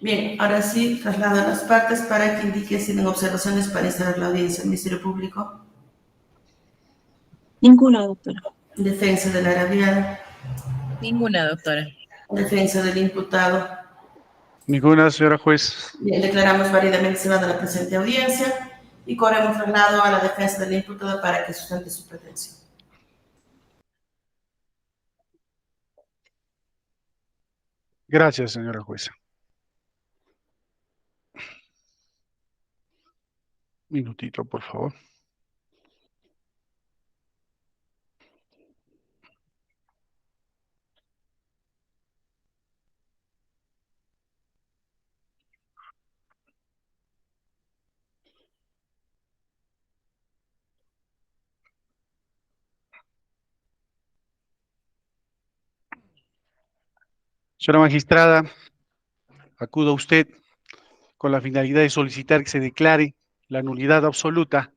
Bien, ahora sí, traslado a las partes para que indique si tienen observaciones para instalar la audiencia. Ministerio Público. Ninguna, doctora. Defensa del agraviado. Ninguna, doctora. Defensa del imputado. Ninguna, señora juez. Bien, declaramos válidamente cerrada la presente audiencia y corremos traslado a la defensa del imputado para que sustente su pretensión. Gracias, señora jueza. Minutito, por favor. Señora magistrada, acudo a usted con la finalidad de solicitar que se declare la nulidad absoluta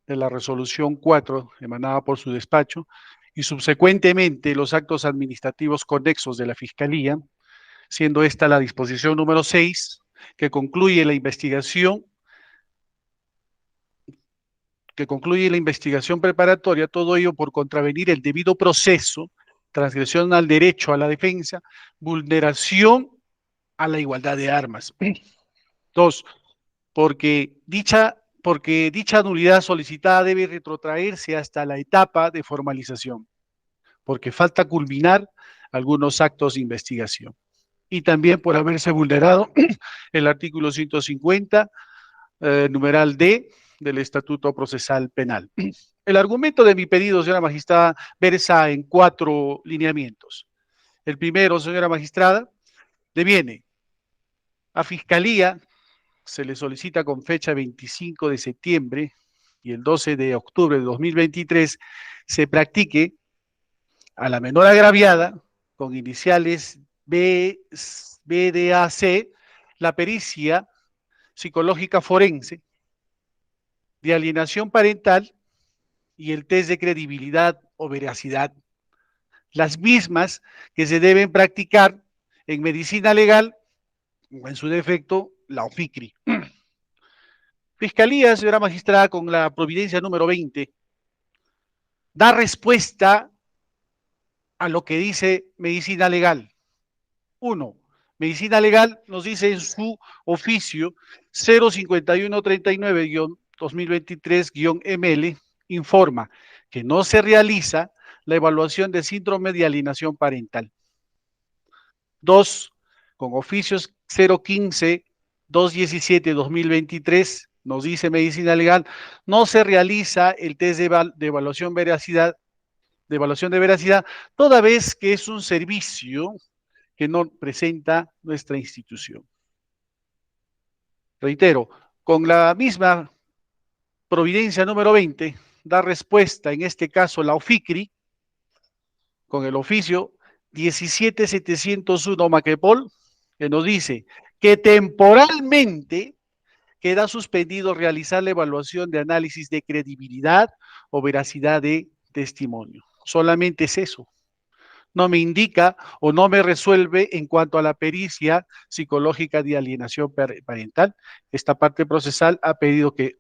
de la resolución 4 emanada por su despacho y subsecuentemente los actos administrativos conexos de la Fiscalía, siendo esta la disposición número 6, que concluye la investigación preparatoria, todo ello por contravenir el debido proceso, transgresión al derecho a la defensa, vulneración a la igualdad de armas. 2, porque dicha nulidad solicitada debe retrotraerse hasta la etapa de formalización, porque falta culminar algunos actos de investigación. Y también por haberse vulnerado el artículo 150, numeral D, del Estatuto Procesal Penal. El argumento de mi pedido, señora magistrada, versa en 4 lineamientos. El primero, señora magistrada, deviene a Fiscalía, se le solicita con fecha 25 de septiembre y el 12 de octubre de 2023 se practique a la menor agraviada, con iniciales BDAC, la pericia psicológica forense de alienación parental y el test de credibilidad o veracidad, las mismas que se deben practicar en medicina legal o en su defecto la OFICRI. Fiscalía, señora magistrada, con la providencia número 20, da respuesta a lo que dice medicina legal. 1. Medicina legal nos dice en su oficio 05139-2023-ML, informa que no se realiza la evaluación de síndrome de alienación parental. 2. Con oficios 015-217-2023, nos dice medicina legal, no se realiza el test de evaluación de veracidad, toda vez que es un servicio que no presenta nuestra institución. Reitero, con la misma providencia número 20, da respuesta, en este caso la OFICRI, con el oficio 17701 Maquepol, que nos dice que temporalmente queda suspendido realizar la evaluación de análisis de credibilidad o veracidad de testimonio. Solamente es eso. No me indica o no me resuelve en cuanto a la pericia psicológica de alienación parental. Esta parte procesal ha pedido que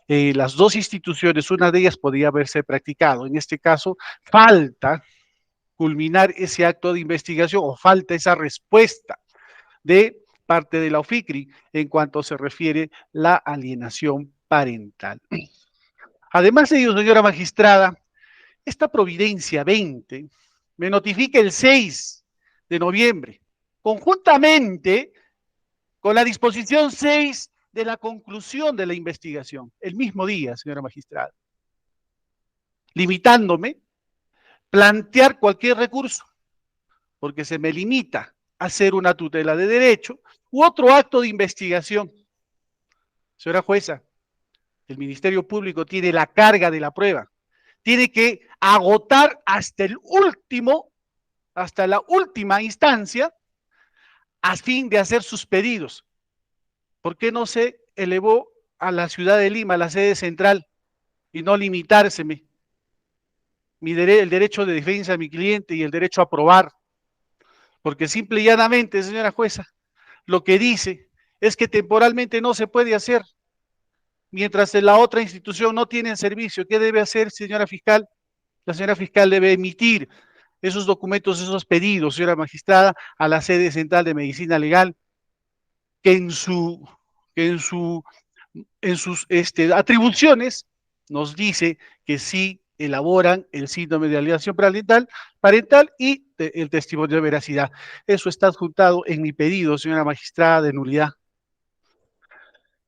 las dos instituciones, una de ellas podría haberse practicado. En este caso, falta culminar ese acto de investigación o falta esa respuesta de parte de la OFICRI en cuanto se refiere la alienación parental. Además de ello, señora magistrada, esta providencia 20 me notifica el 6 de noviembre, conjuntamente con la disposición 6 de la conclusión de la investigación, el mismo día, señora magistrada, limitándome plantear cualquier recurso, porque se me limita a hacer una tutela de derecho u otro acto de investigación. Señora jueza, el Ministerio Público tiene la carga de la prueba, tiene que agotar hasta la última instancia a fin de hacer sus pedidos. ¿Por qué no se elevó a la ciudad de Lima, a la sede central, y no limitárseme el derecho de defensa de mi cliente y el derecho a probar? Porque simple y llanamente, señora jueza, lo que dice es que temporalmente no se puede hacer, mientras en la otra institución no tienen servicio. ¿Qué debe hacer, señora fiscal? La señora fiscal debe emitir esos documentos, esos pedidos, señora magistrada, a la sede central de medicina legal, que en sus atribuciones nos dice que sí elaboran el síndrome de alienación parental y el testimonio de veracidad. Eso está adjuntado en mi pedido, señora magistrada, de nulidad.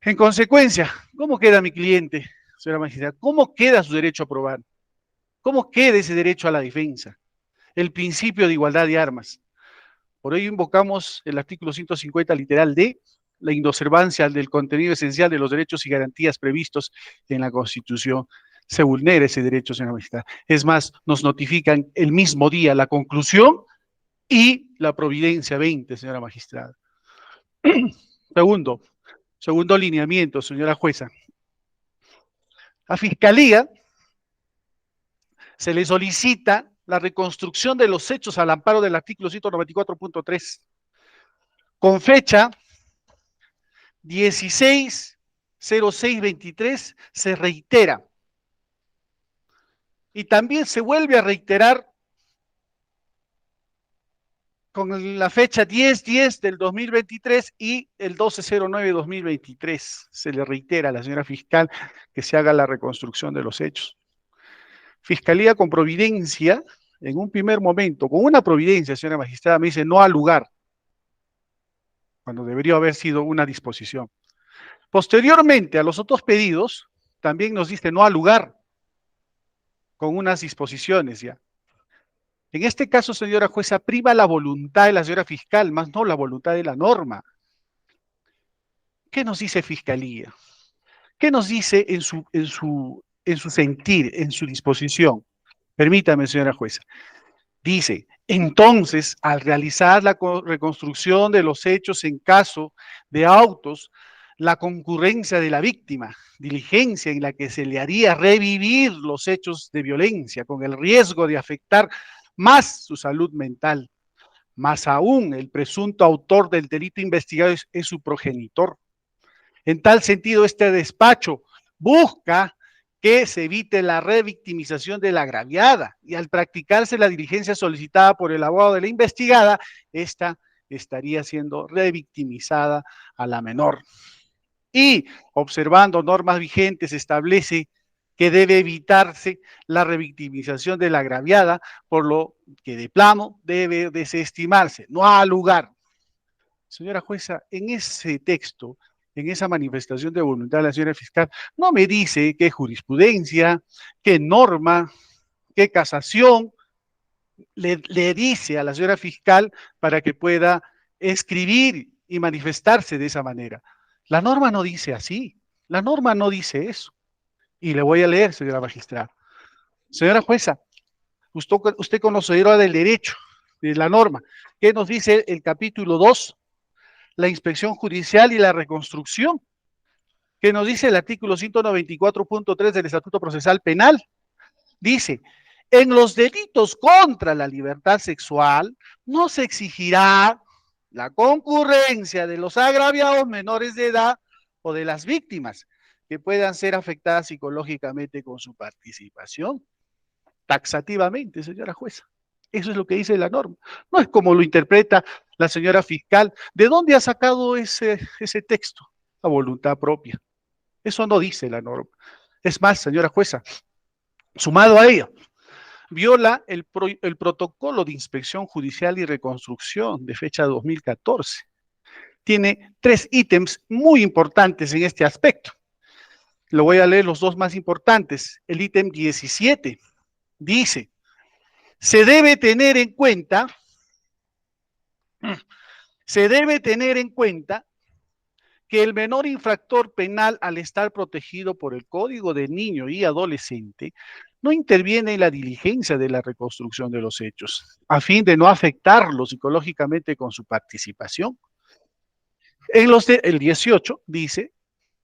En consecuencia, ¿cómo queda mi cliente, señora magistrada? ¿Cómo queda su derecho a probar? ¿Cómo queda ese derecho a la defensa? El principio de igualdad de armas. Por ello invocamos el artículo 150, literal D, la inobservancia del contenido esencial de los derechos y garantías previstos en la Constitución. Se vulnera ese derecho, señora magistrada. Es más, nos notifican el mismo día la conclusión y la providencia 20, señora magistrada. Segundo lineamiento, señora jueza. A Fiscalía se le solicita la reconstrucción de los hechos al amparo del artículo 194.3, con fecha 16/06/23 se reitera. Y también se vuelve a reiterar con la fecha 10/10 del 2023 y el 12/09/2023. Se le reitera a la señora fiscal que se haga la reconstrucción de los hechos. Fiscalía con providencia, en un primer momento, con una providencia, señora magistrada, me dice no al lugar, cuando debería haber sido una disposición. Posteriormente, a los otros pedidos, también nos dice no al lugar, con unas disposiciones ya. En este caso, señora jueza, prima la voluntad de la señora fiscal, más no la voluntad de la norma. ¿Qué nos dice Fiscalía? ¿Qué nos dice en su sentir, en su disposición? Permítame, señora jueza. Dice, entonces, al realizar la reconstrucción de los hechos en caso de autos, la concurrencia de la víctima, diligencia en la que se le haría revivir los hechos de violencia con el riesgo de afectar más su salud mental, más aún el presunto autor del delito investigado es su progenitor. En tal sentido, este despacho busca que se evite la revictimización de la agraviada y al practicarse la diligencia solicitada por el abogado de la investigada, esta estaría siendo revictimizada a la menor. Y observando normas vigentes establece que debe evitarse la revictimización de la agraviada, por lo que de plano debe desestimarse, no ha lugar. Señora jueza, en ese texto, en esa manifestación de voluntad de la señora fiscal, no me dice qué jurisprudencia, qué norma, qué casación le dice a la señora fiscal para que pueda escribir y manifestarse de esa manera. La norma no dice así, la norma no dice eso. Y le voy a leer, señora magistrada. Señora jueza, usted conocedora del derecho, de la norma. ¿Qué nos dice el capítulo 2? La inspección judicial y la reconstrucción. ¿Qué nos dice el artículo 194.3 del Estatuto Procesal Penal? Dice, en los delitos contra la libertad sexual no se exigirá la concurrencia de los agraviados menores de edad o de las víctimas que puedan ser afectadas psicológicamente con su participación. Taxativamente, señora jueza. Eso es lo que dice la norma. No es como lo interpreta la señora fiscal. ¿De dónde ha sacado ese texto? A voluntad propia. Eso no dice la norma. Es más, señora jueza, sumado a ello, viola el protocolo de inspección judicial y reconstrucción de fecha 2014. Tiene 3 ítems muy importantes en este aspecto. Lo voy a leer los dos más importantes. El ítem 17 dice, se debe tener en cuenta que el menor infractor penal, al estar protegido por el Código del Niño y Adolescente, no interviene en la diligencia de la reconstrucción de los hechos, a fin de no afectarlo psicológicamente con su participación. El 18 dice,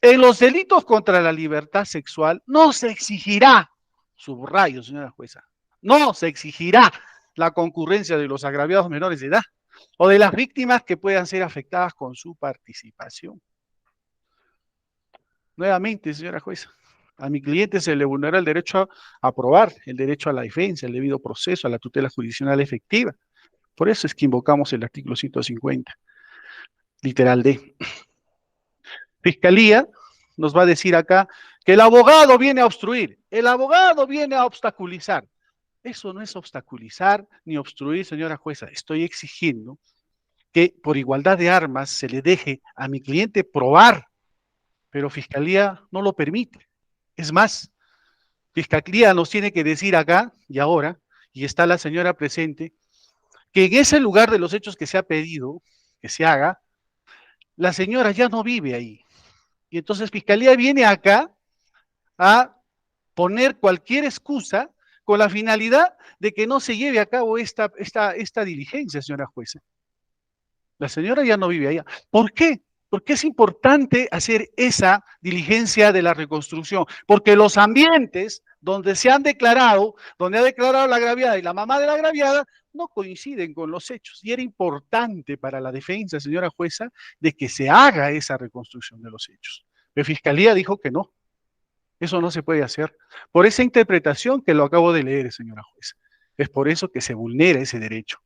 en los delitos contra la libertad sexual no se exigirá, subrayo, señora jueza, no se exigirá la concurrencia de los agraviados menores de edad o de las víctimas que puedan ser afectadas con su participación. Nuevamente, señora jueza, a mi cliente se le vulnera el derecho a probar, el derecho a la defensa, el debido proceso, a la tutela jurisdiccional efectiva. Por eso es que invocamos el artículo 150, literal D. Fiscalía nos va a decir acá que el abogado viene a obstruir, el abogado viene a obstaculizar. Eso no es obstaculizar ni obstruir, señora jueza. Estoy exigiendo que por igualdad de armas se le deje a mi cliente probar, pero Fiscalía no lo permite. Es más, Fiscalía nos tiene que decir acá y ahora, y está la señora presente, que en ese lugar de los hechos que se ha pedido que se haga, la señora ya no vive ahí. Y entonces Fiscalía viene acá a poner cualquier excusa con la finalidad de que no se lleve a cabo esta diligencia, señora jueza. La señora ya no vive allá. ¿Por qué? Porque es importante hacer esa diligencia de la reconstrucción, porque los ambientes donde se han declarado, donde ha declarado la agraviada y la mamá de la agraviada, no coinciden con los hechos. Y era importante para la defensa, señora jueza, de que se haga esa reconstrucción de los hechos. La Fiscalía dijo que no. Eso no se puede hacer. Por esa interpretación que lo acabo de leer, señora jueza. Es por eso que se vulnera ese derecho.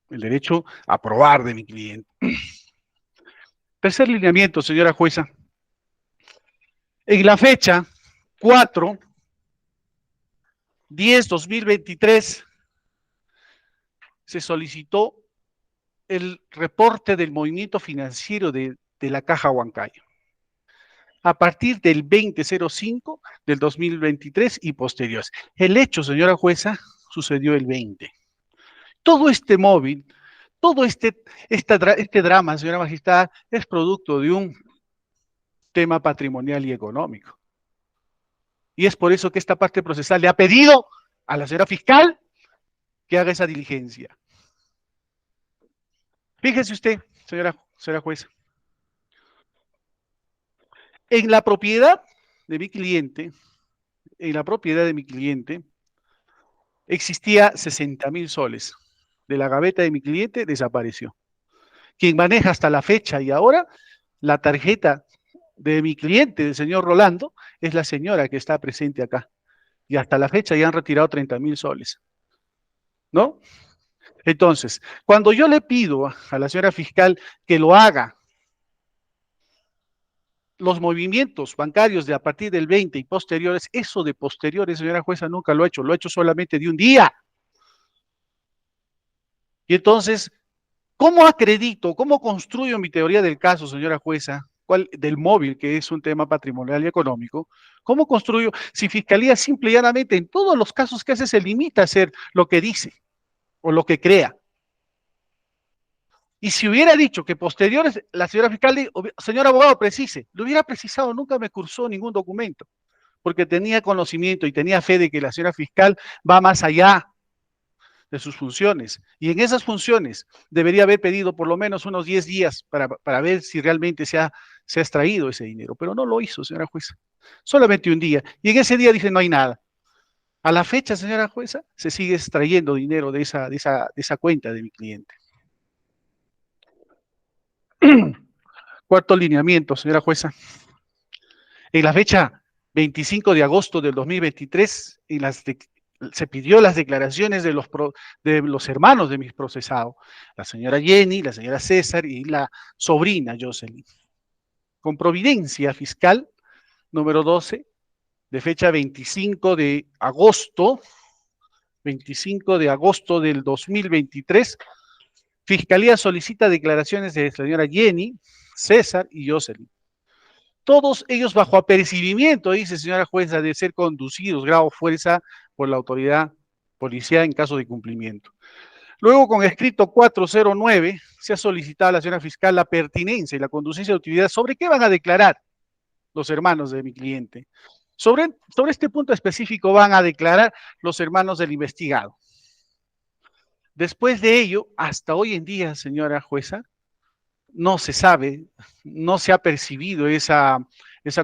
El derecho a probar de mi cliente. Tercer lineamiento, señora jueza. En la fecha 4/10/2023 se solicitó el reporte del movimiento financiero de la Caja Huancayo. A partir del 20/05 del 2023 y posteriores. El hecho, señora jueza, sucedió el 20. Todo este móvil, todo este drama, señora magistrada, es producto de un tema patrimonial y económico. Y es por eso que esta parte procesal le ha pedido a la señora fiscal que haga esa diligencia. Fíjese usted, señora jueza. En la propiedad de mi cliente, existía 60.000 soles. De la gaveta de mi cliente desapareció. Quien maneja hasta la fecha y ahora la tarjeta de mi cliente, del señor Rolando, es la señora que está presente acá. Y hasta la fecha ya han retirado 30.000 soles. ¿No? Entonces, cuando yo le pido a la señora fiscal que lo haga, los movimientos bancarios de a partir del 20 y posteriores, eso de posteriores, señora jueza, nunca lo ha hecho solamente de un día. Y entonces, ¿cómo acredito, cómo construyo mi teoría del caso, señora jueza, del móvil, que es un tema patrimonial y económico? ¿Cómo construyo si Fiscalía simple y llanamente en todos los casos que hace se limita a hacer lo que dice o lo que crea? Y si hubiera dicho que posteriores, la señora fiscal, señor abogado, precise, lo hubiera precisado, nunca me cursó ningún documento, porque tenía conocimiento y tenía fe de que la señora fiscal va más allá de sus funciones. Y en esas funciones debería haber pedido por lo menos unos 10 días para ver si realmente se ha extraído ese dinero. Pero no lo hizo, señora jueza. Solamente un día. Y en ese día dice, no hay nada. A la fecha, señora jueza, se sigue extrayendo dinero de esa cuenta de mi cliente. Cuarto lineamiento, señora jueza. En la fecha 25 de agosto del 2023, se pidió las declaraciones de los hermanos de mis procesados, la señora Jenny, la señora César y la sobrina Jocelyn. Con providencia fiscal número 12, de fecha 25 de agosto del 2023, Fiscalía solicita declaraciones de la señora Jenny, César y Jocelyn. Todos ellos bajo apercibimiento, dice señora jueza, de ser conducidos grado fuerza por la autoridad policial en caso de incumplimiento. Luego, con escrito 409, se ha solicitado a la señora fiscal la pertinencia y la conducencia de utilidad. ¿Sobre qué van a declarar los hermanos de mi cliente? Sobre este punto específico van a declarar los hermanos del investigado. Después de ello, hasta hoy en día, señora jueza, no se sabe, no se ha percibido esa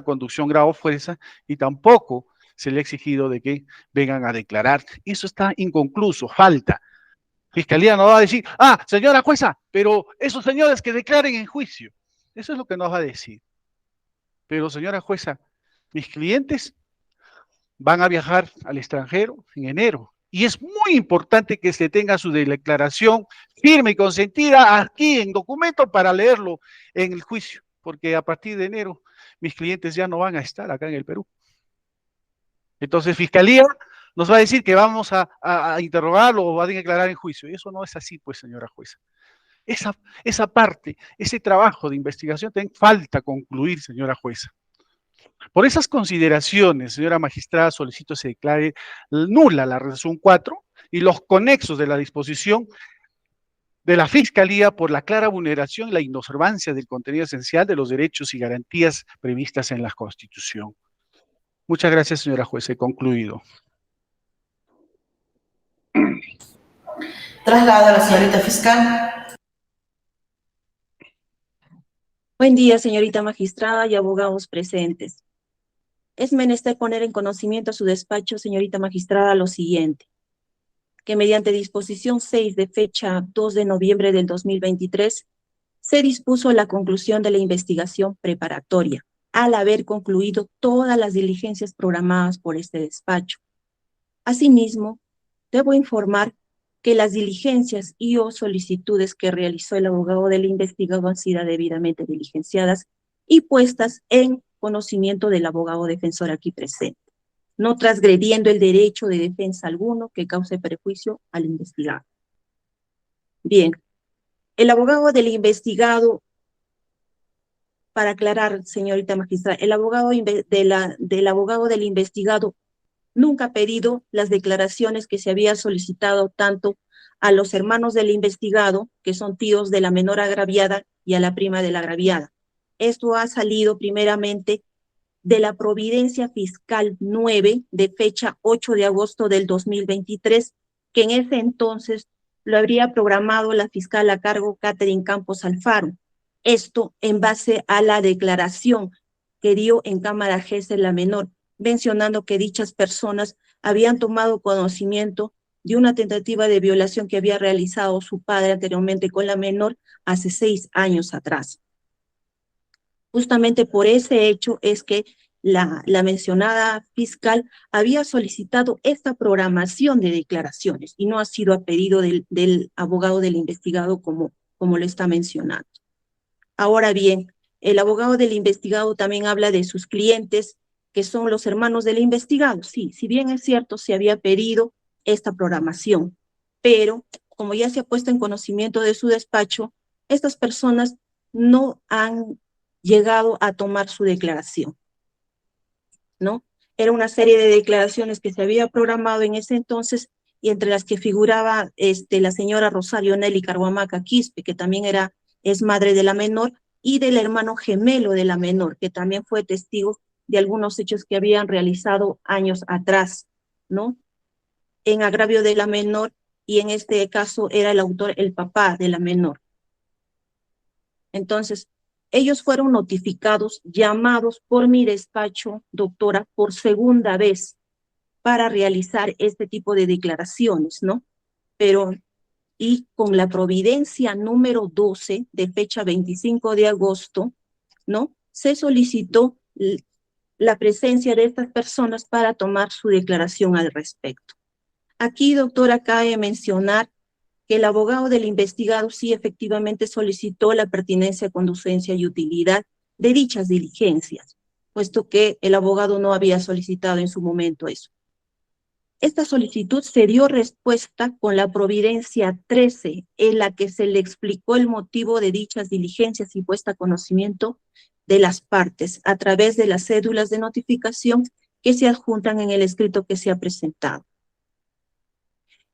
conducción grado fuerza y tampoco se le ha exigido de que vengan a declarar. Eso está inconcluso, falta. Fiscalía no va a decir, ah, señora jueza, pero esos señores que declaren en juicio. Eso es lo que nos va a decir. Pero señora jueza, mis clientes van a viajar al extranjero en enero. Y es muy importante que se tenga su declaración firme y consentida aquí en documento para leerlo en el juicio, porque a partir de enero mis clientes ya no van a estar acá en el Perú. Entonces, Fiscalía nos va a decir que vamos a interrogarlo o va a declarar en juicio. Y eso no es así, pues, señora jueza. Esa parte, ese trabajo de investigación, falta concluir, señora jueza. Por esas consideraciones, señora magistrada, solicito se declare nula la resolución 4 y los conexos de la disposición de la Fiscalía por la clara vulneración y la inobservancia del contenido esencial de los derechos y garantías previstas en la Constitución. Muchas gracias, señora jueza. He concluido. Traslado a la señorita fiscal. Buen día, señorita magistrada y abogados presentes. Es menester poner en conocimiento a su despacho, señorita magistrada, lo siguiente: que mediante disposición 6 de fecha 2 de noviembre del 2023, se dispuso la conclusión de la investigación preparatoria, al haber concluido todas las diligencias programadas por este despacho. Asimismo, debo informar que las diligencias y o solicitudes que realizó el abogado del investigado han sido debidamente diligenciadas y puestas en conocimiento del abogado defensor aquí presente, no transgrediendo el derecho de defensa alguno que cause perjuicio al investigado. Bien, el abogado del investigado, para aclarar, señorita magistrada, el abogado del abogado del investigado nunca ha pedido las declaraciones que se había solicitado tanto a los hermanos del investigado, que son tíos de la menor agraviada, y a la prima de la agraviada. Esto ha salido primeramente de la Providencia Fiscal 9 de fecha 8 de agosto del 2023, que en ese entonces lo habría programado la fiscal a cargo Catherine Campos Alfaro. Esto en base a la declaración que dio en Cámara Gesell la menor, mencionando que dichas personas habían tomado conocimiento de una tentativa de violación que había realizado su padre anteriormente con la menor hace 6 años atrás. Justamente por ese hecho es que la mencionada fiscal había solicitado esta programación de declaraciones y no ha sido a pedido del abogado del investigado como lo está mencionando. Ahora bien, el abogado del investigado también habla de sus clientes, que son los hermanos del investigado. Sí, si bien es cierto, se había pedido esta programación, pero como ya se ha puesto en conocimiento de su despacho, estas personas no han llegado a tomar su declaración, ¿no? Era una serie de declaraciones que se había programado en ese entonces y entre las que figuraba la señora Rosario Nelly Carhuamaca Quispe, que también es madre de la menor, y del hermano gemelo de la menor, que también fue testigo de algunos hechos que habían realizado años atrás, ¿no? En agravio de la menor, y en este caso era el autor, el papá de la menor. Entonces, ellos fueron notificados, llamados por mi despacho, doctora, por segunda vez para realizar este tipo de declaraciones, ¿no? Pero, y con la providencia número 12 de fecha 25 de agosto, ¿no? Se solicitó la presencia de estas personas para tomar su declaración al respecto. Aquí, doctora, cabe mencionar que el abogado del investigado sí efectivamente solicitó la pertinencia, conducencia y utilidad de dichas diligencias, puesto que el abogado no había solicitado en su momento eso. Esta solicitud se dio respuesta con la providencia 13, en la que se le explicó el motivo de dichas diligencias y puesta a conocimiento de las partes a través de las cédulas de notificación que se adjuntan en el escrito que se ha presentado,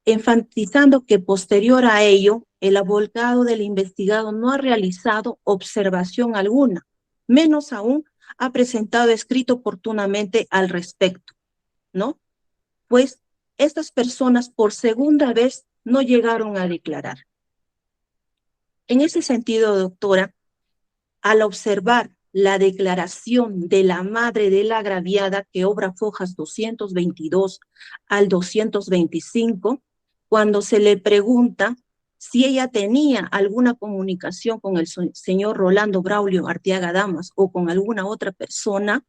enfatizando que posterior a ello, el abogado del investigado no ha realizado observación alguna, menos aún ha presentado escrito oportunamente al respecto, ¿no? Pues estas personas por segunda vez no llegaron a declarar. En ese sentido, doctora, al observar la declaración de la madre de la agraviada, que obra fojas 222 al 225, cuando se le pregunta si ella tenía alguna comunicación con el señor Rolando Braulio Arteaga Damas o con alguna otra persona,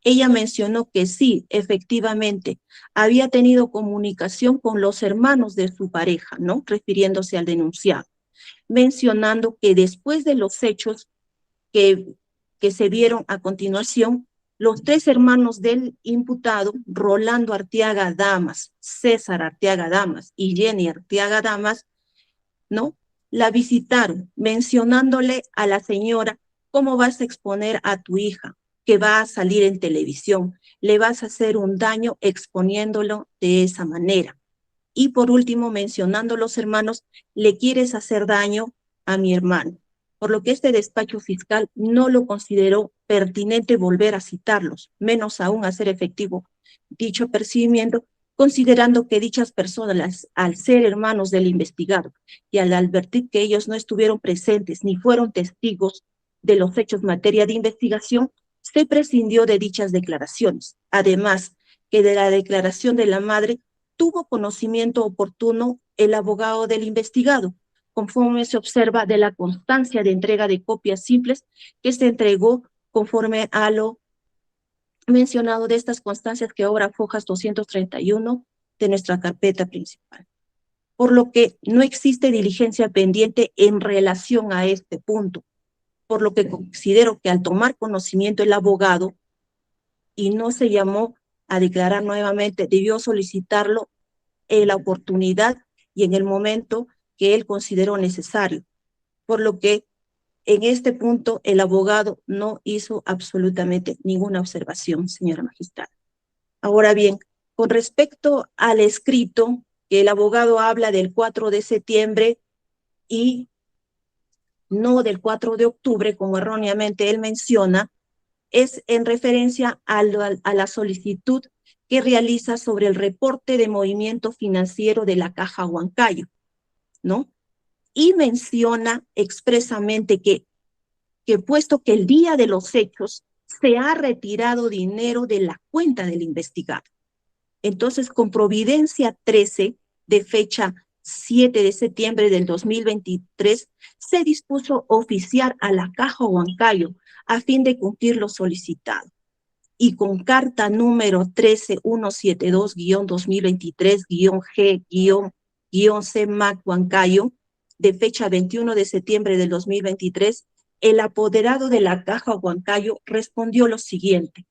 ella mencionó que sí, efectivamente, había tenido comunicación con los hermanos de su pareja, ¿no? Refiriéndose al denunciado, mencionando que después de los hechos que se vieron a continuación, los 3 hermanos del imputado, Rolando Arteaga Damas, César Arteaga Damas y Jenny Arteaga Damas, ¿no? La visitaron, mencionándole a la señora: ¿cómo vas a exponer a tu hija que va a salir en televisión? Le vas a hacer un daño exponiéndolo de esa manera. Y por último, mencionando los hermanos: le quieres hacer daño a mi hermano. Por lo que este despacho fiscal no lo consideró pertinente volver a citarlos, menos aún hacer efectivo dicho apercibimiento, considerando que dichas personas, al ser hermanos del investigado y al advertir que ellos no estuvieron presentes ni fueron testigos de los hechos en materia de investigación, se prescindió de dichas declaraciones. Además, que de la declaración de la madre tuvo conocimiento oportuno el abogado del investigado, conforme se observa de la constancia de entrega de copias simples que se entregó conforme a lo mencionado de estas constancias que obra Fojas 231 de nuestra carpeta principal. Por lo que no existe diligencia pendiente en relación a este punto, por lo que considero que al tomar conocimiento el abogado y no se llamó a declarar nuevamente, debió solicitarlo en la oportunidad y en el momento que él consideró necesario, por lo que en este punto el abogado no hizo absolutamente ninguna observación, señora magistrada. Ahora bien, con respecto al escrito, que el abogado habla del 4 de septiembre y no del 4 de octubre, como erróneamente él menciona, es en referencia a la solicitud que realiza sobre el reporte de movimiento financiero de la Caja Huancayo, ¿no? Y menciona expresamente que puesto que el día de los hechos se ha retirado dinero de la cuenta del investigado. Entonces, con providencia 13 de fecha 7 de septiembre del 2023, se dispuso oficiar a la Caja Huancayo a fin de cumplir lo solicitado. Y con carta número 13172-2023-G-C Mac de fecha 21 de septiembre del 2023, el apoderado de la Caja Huancayo respondió lo siguiente: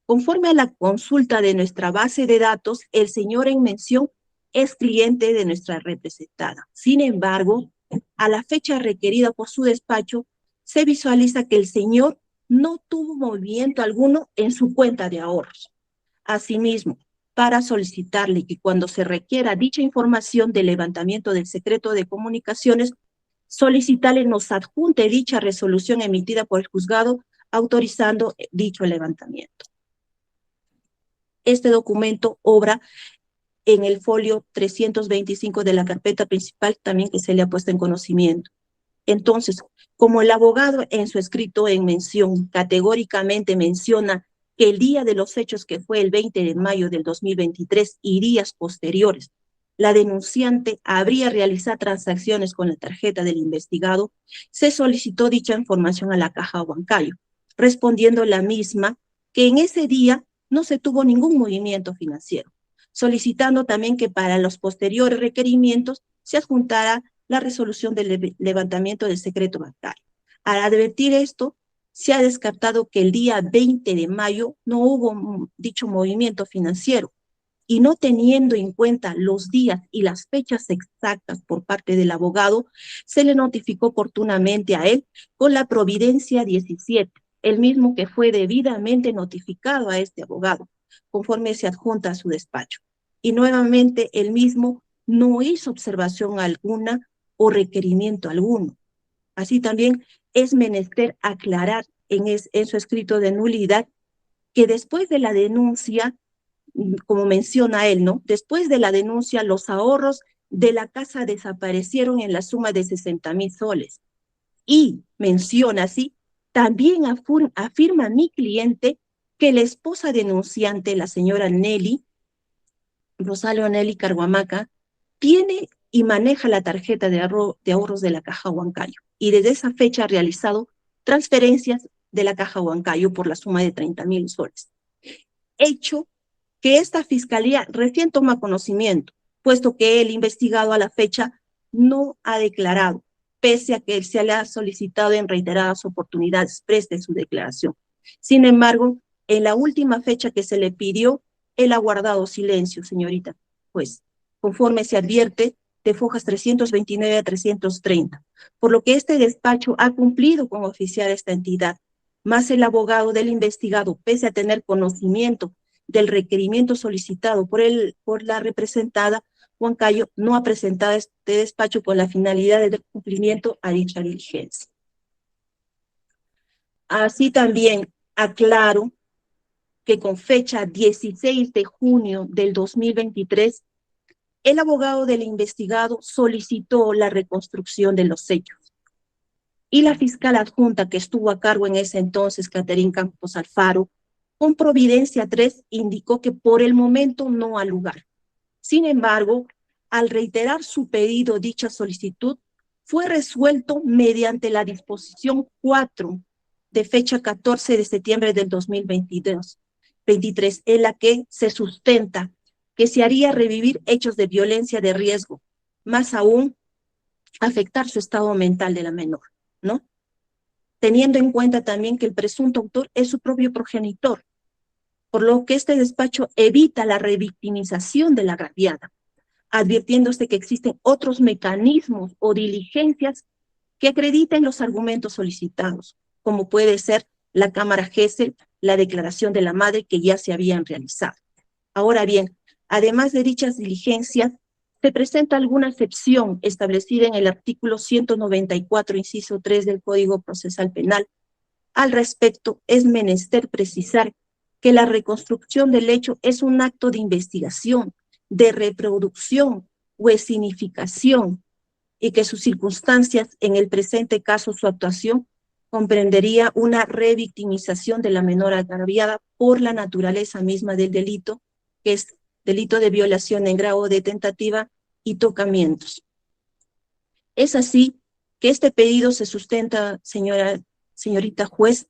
conforme a la consulta de nuestra base de datos, el señor en mención es cliente de nuestra representada. Sin embargo, a la fecha requerida por su despacho, se visualiza que el señor no tuvo movimiento alguno en su cuenta de ahorros. Asimismo, para solicitarle que cuando se requiera dicha información del levantamiento del secreto de comunicaciones, solicitarle nos adjunte dicha resolución emitida por el juzgado autorizando dicho levantamiento. Este documento obra en el folio 325 de la carpeta principal, también que se le ha puesto en conocimiento. Entonces, como el abogado en su escrito en mención categóricamente menciona que el día de los hechos, que fue el 20 de mayo del 2023 y días posteriores, la denunciante habría realizado transacciones con la tarjeta del investigado, se solicitó dicha información a la Caja Huancayo, respondiendo la misma que en ese día no se tuvo ningún movimiento financiero, solicitando también que para los posteriores requerimientos se adjuntara la resolución del levantamiento del secreto bancario. Al advertir esto, se ha descartado que el día 20 de mayo no hubo dicho movimiento financiero, y no teniendo en cuenta los días y las fechas exactas por parte del abogado, se le notificó oportunamente a él con la providencia 17, el mismo que fue debidamente notificado a este abogado, conforme se adjunta a su despacho. Y nuevamente el mismo no hizo observación alguna o requerimiento alguno. Así también es menester aclarar en su escrito de nulidad que después de la denuncia, como menciona él, ¿no? Después de la denuncia, los ahorros de la casa desaparecieron en la suma de 60,000 soles. Y menciona así, también afirma mi cliente que la esposa denunciante, la señora Nelly, Rosario Nelly Carhuamaca, tiene y maneja la tarjeta de ahorros de la Caja Huancayo y desde esa fecha ha realizado transferencias de la Caja Huancayo por la suma de 30.000 soles. Hecho que esta fiscalía recién toma conocimiento, puesto que el investigado a la fecha no ha declarado, pese a que se le ha solicitado en reiteradas oportunidades preste su declaración. Sin embargo, en la última fecha que se le pidió, él ha guardado silencio, señorita, pues, conforme se advierte de fojas 329 a 330, por lo que este despacho ha cumplido con oficiar a esta entidad, más el abogado del investigado, pese a tener conocimiento del requerimiento solicitado por la representada, Huancayo no ha presentado este despacho con la finalidad de cumplimiento a dicha diligencia. Así también aclaro que con fecha 16 de junio del 2023, el abogado del investigado solicitó la reconstrucción de los hechos. Y la fiscal adjunta que estuvo a cargo en ese entonces, Caterín Campos Alfaro, con Providencia 3, indicó que por el momento no ha lugar. Sin embargo, al reiterar su pedido, dicha solicitud fue resuelto mediante la disposición 4 de fecha 14 de septiembre del 2023, en la que se sustenta que se haría revivir hechos de violencia de riesgo, más aún afectar su estado mental de la menor, ¿no? Teniendo en cuenta también que el presunto autor es su propio progenitor, por lo que este despacho evita la revictimización de la agraviada, advirtiéndose que existen otros mecanismos o diligencias que acrediten los argumentos solicitados, como puede ser la Cámara Gesell, la declaración de la madre que ya se habían realizado. Ahora bien, además de dichas diligencias, se presenta alguna excepción establecida en el artículo 194, inciso 3 del Código Procesal Penal. Al respecto, es menester precisar que la reconstrucción del hecho es un acto de investigación, de reproducción o escenificación, y que sus circunstancias, en el presente caso su actuación, comprendería una revictimización de la menor agraviada por la naturaleza misma del delito, que es delito de violación en grado de tentativa y tocamientos. Es así que este pedido se sustenta, señorita juez,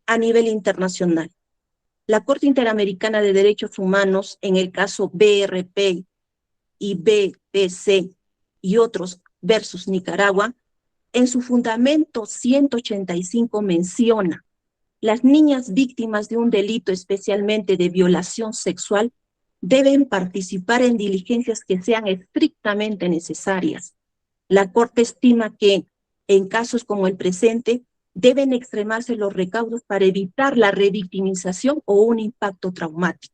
a nivel internacional. La Corte Interamericana de Derechos Humanos, en el caso BRP y BPC y otros versus Nicaragua, en su fundamento 185 menciona: las niñas víctimas de un delito, especialmente de violación sexual, deben participar en diligencias que sean estrictamente necesarias. La Corte estima que, en casos como el presente, deben extremarse los recaudos para evitar la revictimización o un impacto traumático.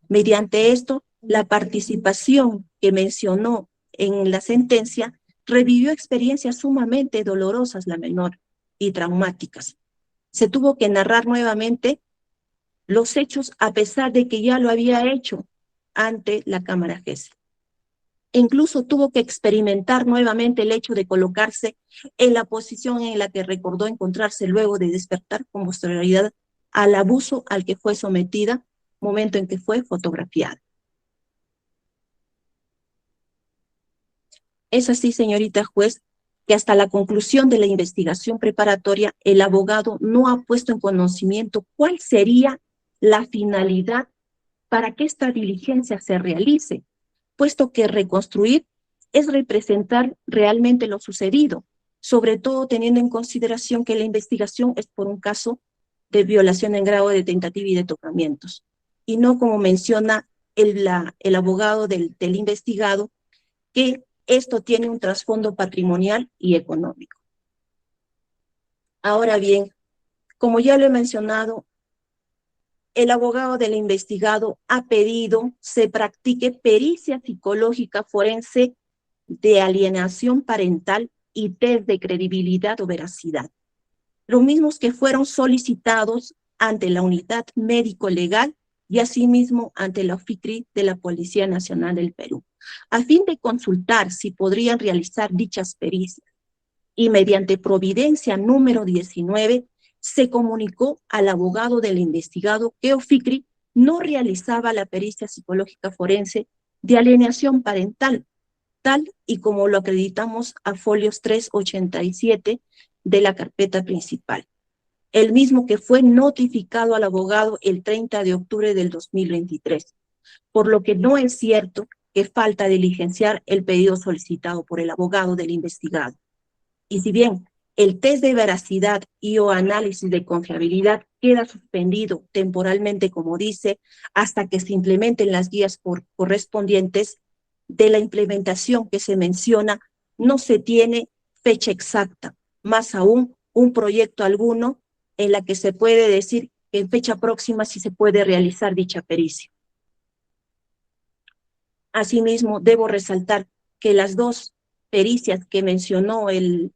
Mediante esto, la participación que mencionó en la sentencia revivió experiencias sumamente dolorosas la menor y traumáticas. Se tuvo que narrar nuevamente los hechos a pesar de que ya lo había hecho ante la Cámara Gesell. Incluso tuvo que experimentar nuevamente el hecho de colocarse en la posición en la que recordó encontrarse luego de despertar con posterioridad al abuso al que fue sometida, momento en que fue fotografiada. Es así, señorita juez, que hasta la conclusión de la investigación preparatoria, el abogado no ha puesto en conocimiento cuál sería la finalidad para que esta diligencia se realice, puesto que reconstruir es representar realmente lo sucedido, sobre todo teniendo en consideración que la investigación es por un caso de violación en grado de tentativa y de tocamientos, y no como menciona el abogado del investigado, que esto tiene un trasfondo patrimonial y económico. Ahora bien, como ya lo he mencionado, el abogado del investigado ha pedido se practique pericia psicológica forense de alienación parental y test de credibilidad o veracidad, los mismos que fueron solicitados ante la Unidad Médico-Legal y asimismo ante la OFICRI de la Policía Nacional del Perú, a fin de consultar si podrían realizar dichas pericias. Y mediante providencia número 19, se comunicó al abogado del investigado que OFICRI no realizaba la pericia psicológica forense de alienación parental, tal y como lo acreditamos a folios 387 de la carpeta principal, el mismo que fue notificado al abogado el 30 de octubre del 2023, por lo que no es cierto que falta diligenciar el pedido solicitado por el abogado del investigado. Y si bien el test de veracidad y o análisis de confiabilidad queda suspendido temporalmente, como dice, hasta que se implementen las guías correspondientes, de la implementación que se menciona no se tiene fecha exacta, más aún un proyecto alguno en la que se puede decir que en fecha próxima sí se puede realizar dicha pericia. Asimismo, debo resaltar que las dos pericias que mencionó el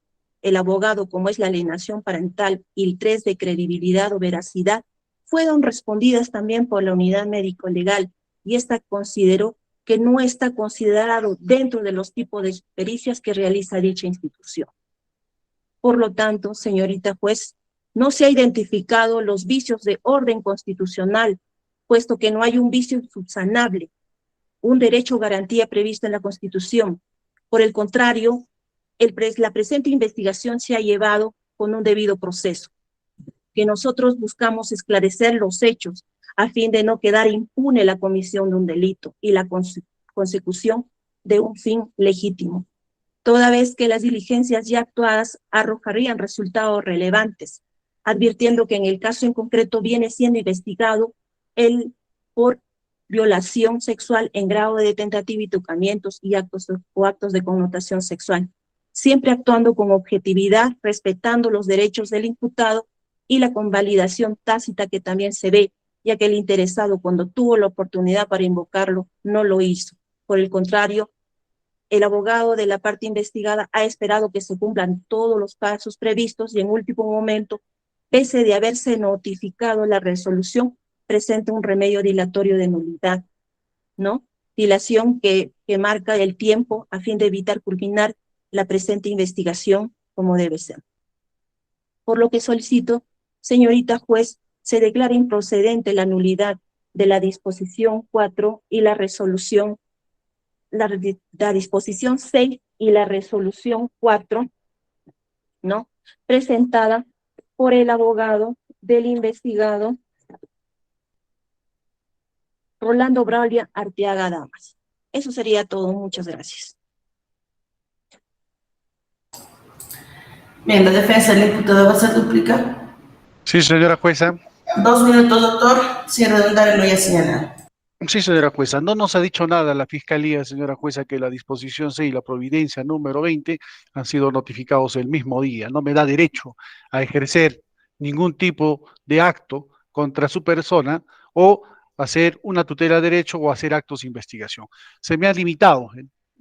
abogado, como es la alienación parental y el test de credibilidad o veracidad, fueron respondidas también por la unidad médico-legal, y esta consideró que no está considerado dentro de los tipos de pericias que realiza dicha institución. Por lo tanto, señorita juez, no se ha identificado los vicios de orden constitucional, puesto que no hay un vicio subsanable, un derecho o garantía previsto en la Constitución. Por el contrario, la presente investigación se ha llevado con un debido proceso, que nosotros buscamos esclarecer los hechos a fin de no quedar impune la comisión de un delito y la consecución de un fin legítimo, toda vez que las diligencias ya actuadas arrojarían resultados relevantes, advirtiendo que en el caso en concreto viene siendo investigado por violación sexual en grado de tentativa y tocamientos y actos de connotación sexual, siempre actuando con objetividad, respetando los derechos del imputado y la convalidación tácita que también se ve, ya que el interesado, cuando tuvo la oportunidad para invocarlo, no lo hizo. Por el contrario, el abogado de la parte investigada ha esperado que se cumplan todos los pasos previstos y en último momento, pese de haberse notificado la resolución, presenta un remedio dilatorio de nulidad, ¿no? Dilación que marca el tiempo a fin de evitar culminar la presente investigación como debe ser. Por lo que solicito, señorita juez, se declara improcedente la nulidad de la disposición 4 y la resolución, la disposición 6 y la resolución 4, ¿no? Presentada por el abogado del investigado Rolando Braulia Arteaga Damas. Eso sería todo. Muchas gracias. Bien, la defensa del imputado va a ser dúplica. Sí, señora jueza. 2 minutos, doctor, sin redundar en lo ya señalado. Sí, señora jueza, no nos ha dicho nada la Fiscalía, señora jueza, que la disposición 6 y la providencia número 20 han sido notificados el mismo día. No me da derecho a ejercer ningún tipo de acto contra su persona o hacer una tutela de derecho o hacer actos de investigación. Se me ha limitado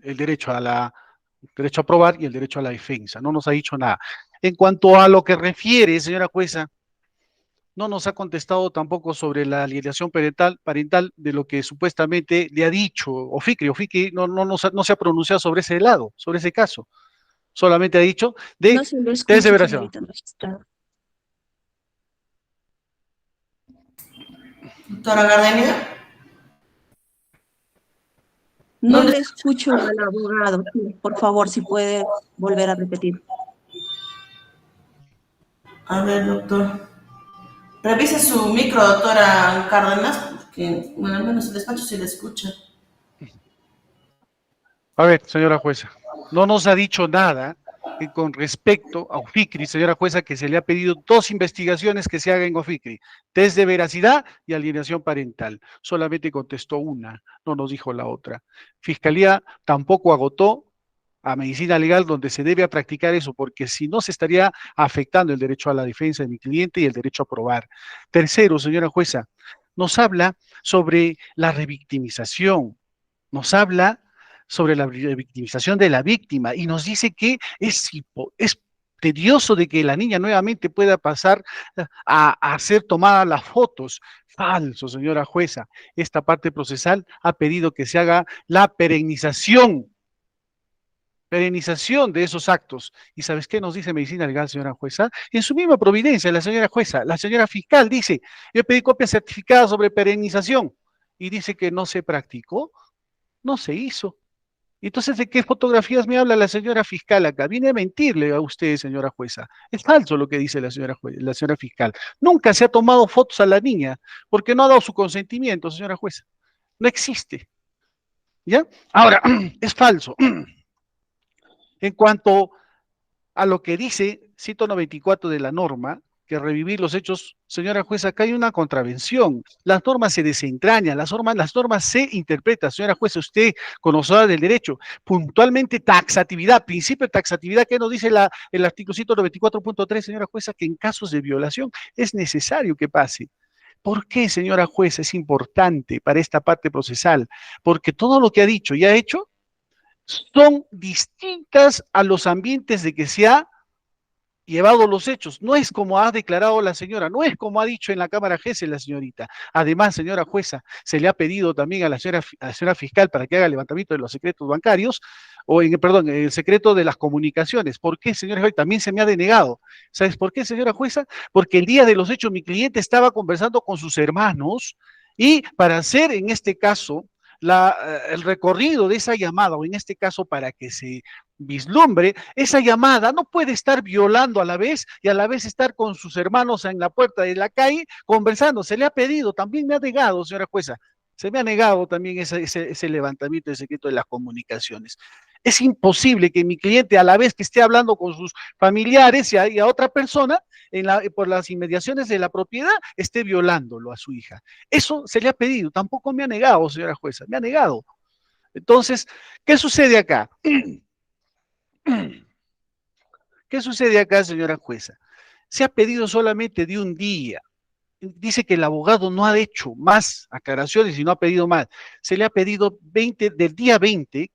el derecho a probar y el derecho a la defensa. No nos ha dicho nada. En cuanto a lo que refiere, señora jueza, no nos ha contestado tampoco sobre la alienación parental de lo que supuestamente le ha dicho Oficri. Oficri no se ha pronunciado sobre ese lado, sobre ese caso. Solamente ha dicho de No se lo escucho, deseveración. señorita magistrada. Doctora Gardenia. No No le escucho al abogado. Por favor, si puede volver a repetir. A ver, doctor. Revise su micro, doctora Cárdenas, porque, bueno, al menos el despacho sí le escucha. A ver, señora jueza, no nos ha dicho nada con respecto a Oficri, señora jueza, que se le ha pedido 2 investigaciones que se hagan en Oficri, test de veracidad y alienación parental. Solamente contestó una, no nos dijo la otra. Fiscalía tampoco agotó a medicina legal donde se debe a practicar eso, porque si no se estaría afectando el derecho a la defensa de mi cliente y el derecho a probar. Tercero, señora jueza, nos habla sobre la revictimización, nos habla sobre la victimización de la víctima y nos dice que es tedioso de que la niña nuevamente pueda pasar a ser tomada las fotos. Falso, señora jueza. Esta parte procesal ha pedido que se haga la perenización de esos actos. ¿Y sabes qué nos dice medicina legal, señora jueza? En su misma providencia, la señora jueza, la señora fiscal dice, yo pedí copia certificada sobre perenización y dice que no se practicó. No se hizo. Entonces, ¿de qué fotografías me habla la señora fiscal acá? Viene a mentirle a usted, señora jueza. Es falso lo que dice la señora fiscal. Nunca se ha tomado fotos a la niña porque no ha dado su consentimiento, señora jueza. No existe. ¿Ya? Ahora, es falso. En cuanto a lo que dice, cito 94 de la norma, que revivir los hechos, señora jueza, acá hay una contravención. Las normas se desentrañan, las normas se interpretan. Señora jueza, usted, conocedora del derecho, puntualmente taxatividad, principio de taxatividad, que nos dice el artículo 194.3, señora jueza, que en casos de violación es necesario que pase. ¿Por qué, señora jueza, es importante para esta parte procesal? Porque todo lo que ha dicho y ha hecho son distintas a los ambientes de que se ha llevado los hechos. No es como ha declarado la señora, no es como ha dicho en la Cámara Gesell la señorita. Además, señora jueza, se le ha pedido también a la señora fiscal para que haga el levantamiento de los secretos bancarios, perdón, el secreto de las comunicaciones. ¿Por qué, señora jueza? También se me ha denegado. ¿Sabes por qué, señora jueza? Porque el día de los hechos mi cliente estaba conversando con sus hermanos y para hacer, en este caso, el recorrido de esa llamada, o en este caso para que se vislumbre, esa llamada no puede estar violando a la vez y a la vez estar con sus hermanos en la puerta de la calle conversando. Se le ha pedido, también me ha negado, señora jueza, se me ha negado también ese levantamiento de secreto de las comunicaciones. Es imposible que mi cliente, a la vez que esté hablando con sus familiares y a otra persona, por las inmediaciones de la propiedad, esté violándolo a su hija. Eso se le ha pedido, tampoco me ha negado, señora jueza, me ha negado. Entonces, ¿qué sucede acá? ¿Qué sucede acá, señora jueza? Se ha pedido solamente de un día. Dice que el abogado no ha hecho más aclaraciones y no ha pedido más. Se le ha pedido del día 20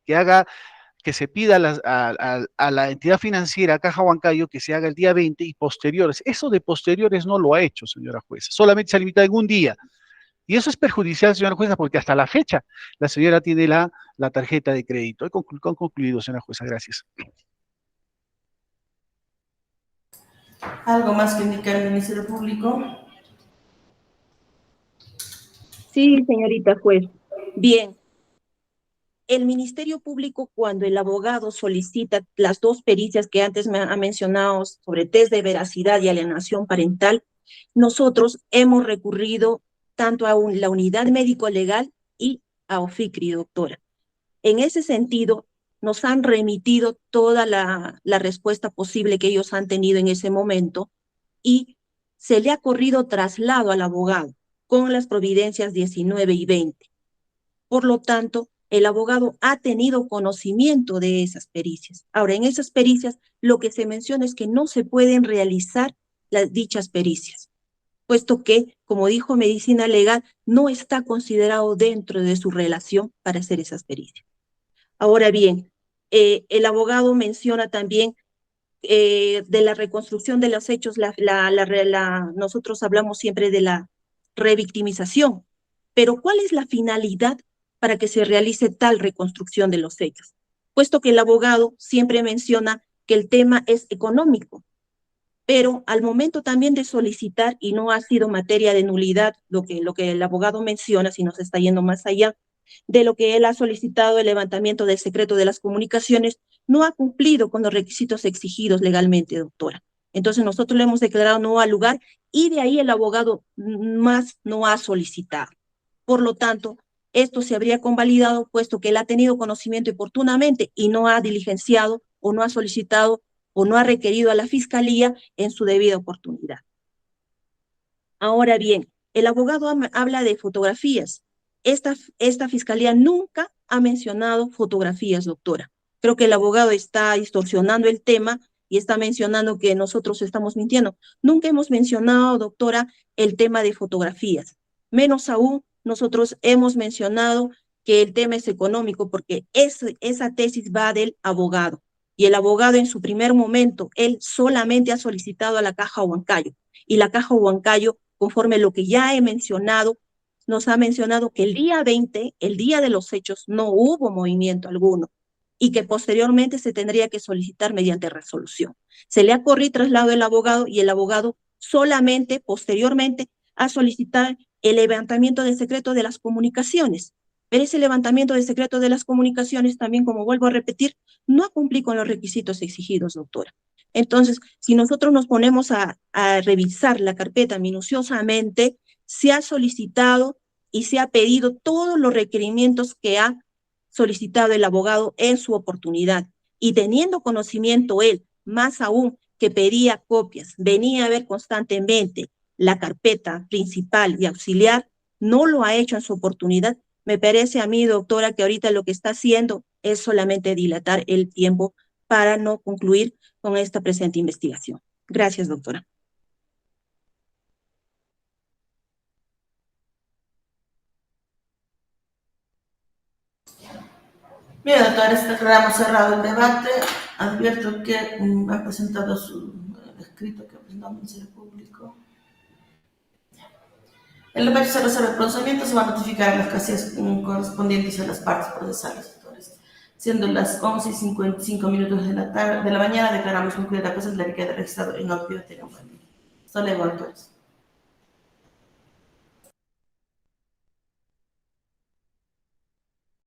que se pida a la entidad financiera, Caja Huancayo, que se haga el día 20 y posteriores. Eso de posteriores no lo ha hecho, señora jueza. Solamente se ha limitado en un día. Y eso es perjudicial, señora jueza, porque hasta la fecha la señora tiene la tarjeta de crédito. He concluido, señora jueza. Gracias. ¿Algo más que indicar el Ministerio Público? Sí, señorita juez. Bien. El Ministerio Público, cuando el abogado solicita las dos pericias que antes me ha mencionado sobre test de veracidad y alienación parental, nosotros hemos recurrido tanto a la unidad médico-legal y a OFICRI, doctora. En ese sentido, nos han remitido toda la respuesta posible que ellos han tenido en ese momento y se le ha corrido traslado al abogado con las providencias 19 y 20. Por lo tanto, el abogado ha tenido conocimiento de esas pericias. Ahora, en esas pericias, lo que se menciona es que no se pueden realizar dichas pericias, puesto que, como dijo Medicina Legal, no está considerado dentro de su relación para hacer esas pericias. Ahora bien, el abogado menciona también de la reconstrucción de los hechos, nosotros hablamos siempre de la revictimización, pero ¿cuál es la finalidad para que se realice tal reconstrucción de los hechos? Puesto que el abogado siempre menciona que el tema es económico, pero al momento también de solicitar, y no ha sido materia de nulidad lo que el abogado menciona, sino se está yendo más allá de lo que él ha solicitado, el levantamiento del secreto de las comunicaciones, no ha cumplido con los requisitos exigidos legalmente, doctora. Entonces nosotros le hemos declarado no al lugar y de ahí el abogado más no ha solicitado. Por lo tanto, esto se habría convalidado puesto que él ha tenido conocimiento oportunamente y no ha diligenciado o no ha solicitado o no ha requerido a la fiscalía en su debida oportunidad. Ahora bien, el abogado habla de fotografías. Esta fiscalía nunca ha mencionado fotografías, doctora. Creo que el abogado está distorsionando el tema y está mencionando que nosotros estamos mintiendo. Nunca hemos mencionado, doctora, el tema de fotografías. Menos aún, nosotros hemos mencionado que el tema es económico porque esa tesis va del abogado. Y el abogado en su primer momento, él solamente ha solicitado a la Caja Huancayo. Y la Caja Huancayo, conforme a lo que ya he mencionado, nos ha mencionado que el día 20, el día de los hechos, no hubo movimiento alguno y que posteriormente se tendría que solicitar mediante resolución. Se le ha corrido traslado al abogado y el abogado solamente, posteriormente, ha solicitado el levantamiento del secreto de las comunicaciones. Pero ese levantamiento de secreto de las comunicaciones también, como vuelvo a repetir, no cumplí con los requisitos exigidos, doctora. Entonces, si nosotros nos ponemos a revisar la carpeta minuciosamente, se ha solicitado y se ha pedido todos los requerimientos que ha solicitado el abogado en su oportunidad. Y teniendo conocimiento él, más aún que pedía copias, venía a ver constantemente la carpeta principal y auxiliar, no lo ha hecho en su oportunidad. Me parece a mí, doctora, que ahorita lo que está haciendo es solamente dilatar el tiempo para no concluir con esta presente investigación. Gracias, doctora. Bien, doctores, declaramos cerrado el debate. Advierto que han presentado su escrito que presentó al Ministerio Público. El despacho se reserva el procedimiento, se va a notificar en las casillas correspondientes a las partes procesales, doctores. Siendo las 11:55 de la mañana, declaramos concluida la presente la que queda registrado en audio de Hasta luego, doctores.